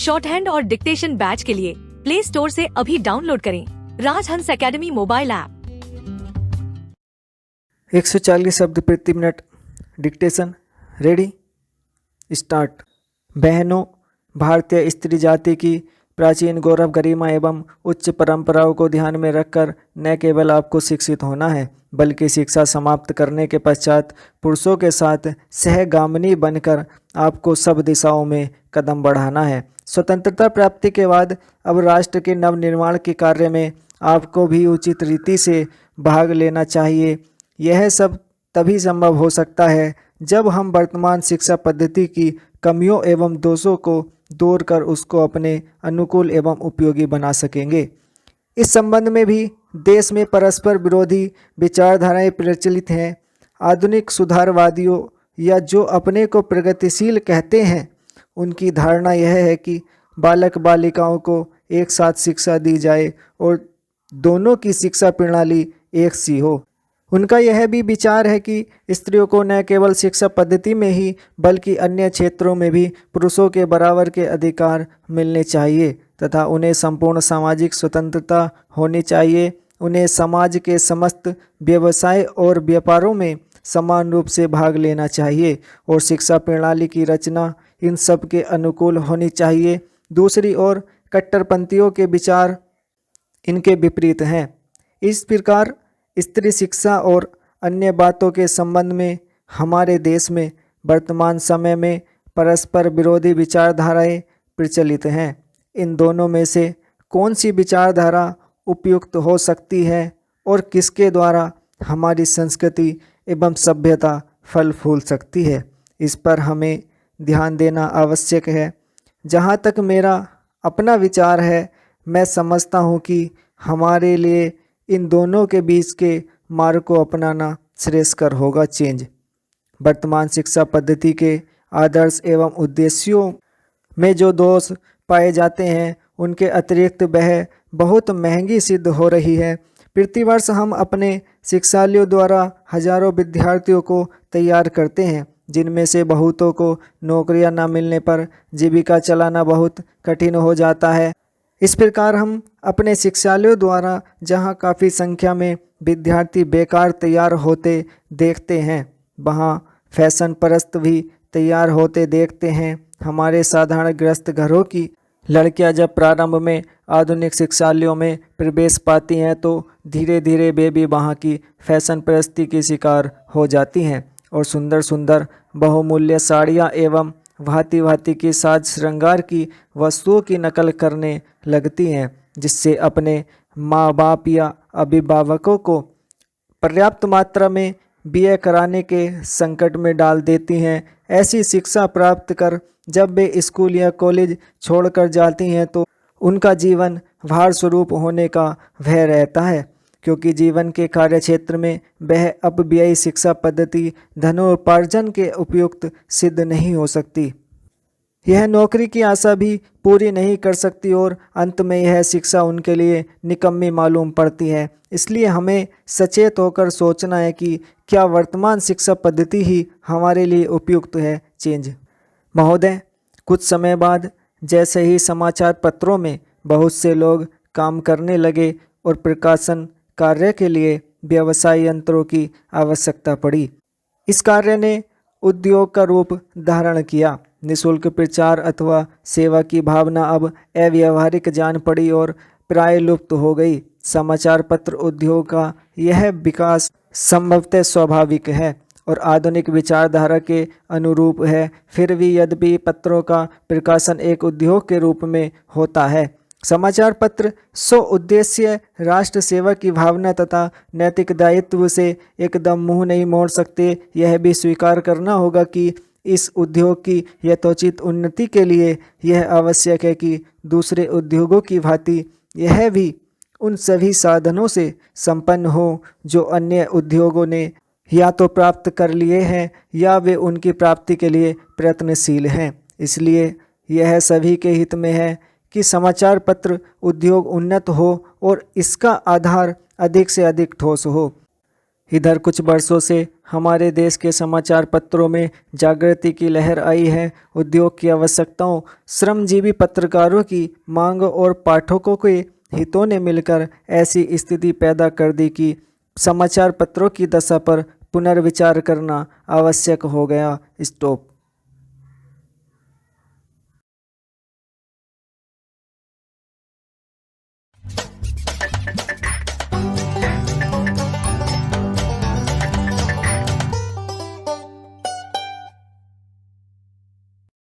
Short hand और dictation batch के लिए प्ले स्टोर से अभी डाउनलोड करें राजहंस एकेडमी मोबाइल ऐप। 140 शब्द प्रति मिनट डिक्टेशन रेडी स्टार्ट। बहनों, भारतीय स्त्री जाति की प्राचीन गौरव, गरिमा एवं उच्च परंपराओं को ध्यान में रखकर न केवल आपको शिक्षित होना है, बल्कि शिक्षा समाप्त करने के पश्चात पुरुषों के साथ सहगामिनी बनकर आपको सब दिशाओं में कदम बढ़ाना है। स्वतंत्रता प्राप्ति के बाद अब राष्ट्र के नवनिर्माण के कार्य में आपको भी उचित रीति से भाग लेना चाहिए। यह सब तभी संभव हो सकता है जब हम वर्तमान शिक्षा पद्धति की कमियों एवं दोषों को दूर कर उसको अपने अनुकूल एवं उपयोगी बना सकेंगे। इस संबंध में भी देश में परस्पर विरोधी विचारधाराएं प्रचलित हैं। आधुनिक सुधारवादियों या जो अपने को प्रगतिशील कहते हैं, उनकी धारणा यह है कि बालक बालिकाओं को एक साथ शिक्षा दी जाए और दोनों की शिक्षा प्रणाली एक सी हो। उनका यह भी विचार है कि स्त्रियों को न केवल शिक्षा पद्धति में ही बल्कि अन्य क्षेत्रों में भी पुरुषों के बराबर के अधिकार मिलने चाहिए तथा उन्हें संपूर्ण सामाजिक स्वतंत्रता होनी चाहिए। उन्हें समाज के समस्त व्यवसाय और व्यापारों में समान रूप से भाग लेना चाहिए और शिक्षा प्रणाली की रचना इन सब के अनुकूल होनी चाहिए। दूसरी ओर कट्टरपंथियों के विचार इनके विपरीत हैं। इस प्रकार स्त्री शिक्षा और अन्य बातों के संबंध में हमारे देश में वर्तमान समय में परस्पर विरोधी विचारधाराएं प्रचलित हैं। इन दोनों में से कौन सी विचारधारा उपयुक्त हो सकती है और किसके द्वारा हमारी संस्कृति एवं सभ्यता फल फूल सकती है, इस पर हमें ध्यान देना आवश्यक है। जहाँ तक मेरा अपना विचार है, मैं समझता हूँ कि हमारे लिए इन दोनों के बीच के मार्ग को अपनाना श्रेयस्कर होगा। चेंज वर्तमान शिक्षा पद्धति के आदर्श एवं उद्देश्यों में जो दोष पाए जाते हैं, उनके अतिरिक्त वह बहुत महंगी सिद्ध हो रही है। प्रतिवर्ष हम अपने शिक्षालयों द्वारा हजारों विद्यार्थियों को तैयार करते हैं, जिनमें से बहुतों को नौकरियां न मिलने पर जीविका चलाना बहुत कठिन हो जाता है। इस प्रकार हम अपने शिक्षालयों द्वारा जहां काफ़ी संख्या में विद्यार्थी बेकार तैयार होते देखते हैं, वहां फैशन परस्त भी तैयार होते देखते हैं। हमारे साधारण गृहस्थ घरों की लड़कियां जब प्रारंभ में आधुनिक शिक्षालयों में प्रवेश पाती हैं तो धीरे धीरे वे भी वहाँ की फैशन परस्ती की शिकार हो जाती हैं और सुंदर सुंदर बहुमूल्य साड़ियाँ एवं भांति भांति की साज श्रृंगार की वस्तुओं की नकल करने लगती हैं, जिससे अपने माँ बाप या अभिभावकों को पर्याप्त मात्रा में बीए कराने के संकट में डाल देती हैं। ऐसी शिक्षा प्राप्त कर जब वे स्कूल या कॉलेज छोड़कर जाती हैं तो उनका जीवन भार स्वरूप होने का भय रहता है, क्योंकि जीवन के कार्यक्षेत्र में वह अपव्ययी शिक्षा पद्धति धनोपार्जन के उपयुक्त सिद्ध नहीं हो सकती। यह नौकरी की आशा भी पूरी नहीं कर सकती और अंत में यह शिक्षा उनके लिए निकम्मी मालूम पड़ती है। इसलिए हमें सचेत होकर सोचना है कि क्या वर्तमान शिक्षा पद्धति ही हमारे लिए उपयुक्त है। चेंज महोदय, कुछ समय बाद जैसे ही समाचार पत्रों में बहुत से लोग काम करने लगे और प्रकाशन कार्य के लिए व्यवसाय यंत्रों की आवश्यकता पड़ी, इस कार्य ने उद्योग का रूप धारण किया। निःशुल्क प्रचार अथवा सेवा की भावना अब अव्यावहारिक जान पड़ी और प्राय लुप्त हो गई। समाचार पत्र उद्योग का यह विकास संभवतः स्वाभाविक है और आधुनिक विचारधारा के अनुरूप है। फिर भी यद्यपि पत्रों का प्रकाशन एक उद्योग के रूप में होता है, समाचार पत्र स्व उद्देश्य राष्ट्र सेवा की भावना तथा नैतिक दायित्व से एकदम मुंह नहीं मोड़ सकते। यह भी स्वीकार करना होगा कि इस उद्योग की यथोचित उन्नति के लिए यह आवश्यक है कि दूसरे उद्योगों की भांति यह भी उन सभी साधनों से संपन्न हो जो अन्य उद्योगों ने या तो प्राप्त कर लिए हैं या वे उनकी प्राप्ति के लिए प्रयत्नशील हैं। इसलिए यह सभी के हित में है कि समाचार पत्र उद्योग उन्नत हो और इसका आधार अधिक से अधिक ठोस हो। इधर कुछ वर्षों से हमारे देश के समाचार पत्रों में जागृति की लहर आई है। उद्योग की आवश्यकताओं, श्रमजीवी पत्रकारों की मांग और पाठकों के हितों ने मिलकर ऐसी स्थिति पैदा कर दी कि समाचार पत्रों की दशा पर पुनर्विचार करना आवश्यक हो गया। स्टॉप।